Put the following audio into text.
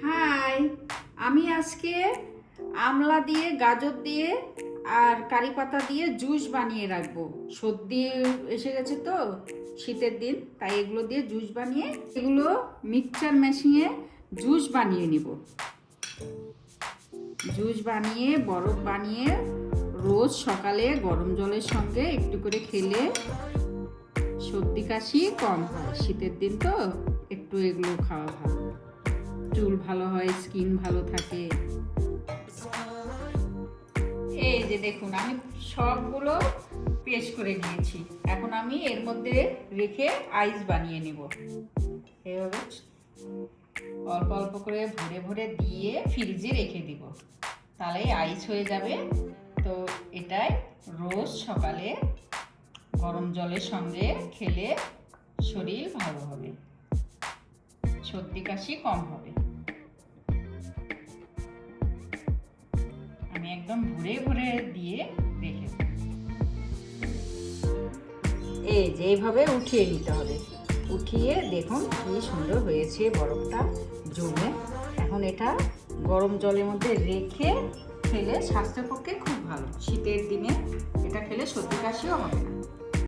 High, আমি আজকে আমলা দিয়ে, গাজর দিয়ে আর কারি পাতা দিয়ে জুস বানিয়ে রাখবো। সর্দি এসে গেছে তো, শীতের দিন, তাই এগুলো দিয়ে জুস বানিয়ে এগুলো মিক্সচার মেশিনে জুস বানিয়ে নিব। জুস বানিয়ে বরফ বানিয়ে রোজ সকালে গরম জলের সঙ্গে একটু করে খেলে সর্দি কাশি কম হয়। শীতের দিন তো একটু এগুলো খাওয়া ভালো, চুল ভালো হয়, স্কিন ভালো থাকে। এই যে দেখুন, আমি সবগুলো পেস্ট করে নিয়েছি। এখন আমি এর মধ্যে রেখে আইস বানিয়ে নেব। এভাবে অল্প অল্প করে ভরে ভরে দিয়ে ফ্রিজে রেখে দিব, তাহলেই আইস হয়ে যাবে। তো এটাই রোজ সকালে গরম জলের সঙ্গে খেলে শরীর ভালো হবে, সর্দি কাশি কম হবে। আমি একদম ভরে ভরে দিয়ে রেখে দেব। এই যে এইভাবে উঠিয়ে নিতে হবে। উঠিয়ে দেখুন কি সুন্দর হয়েছে, বরফটা জমে। এখন এটা গরম জলের মধ্যে রেখে খেলে স্বাস্থ্যের পক্ষে খুব ভালো। শীতের দিনে এটা খেলে সর্দি কাশিও হবে না।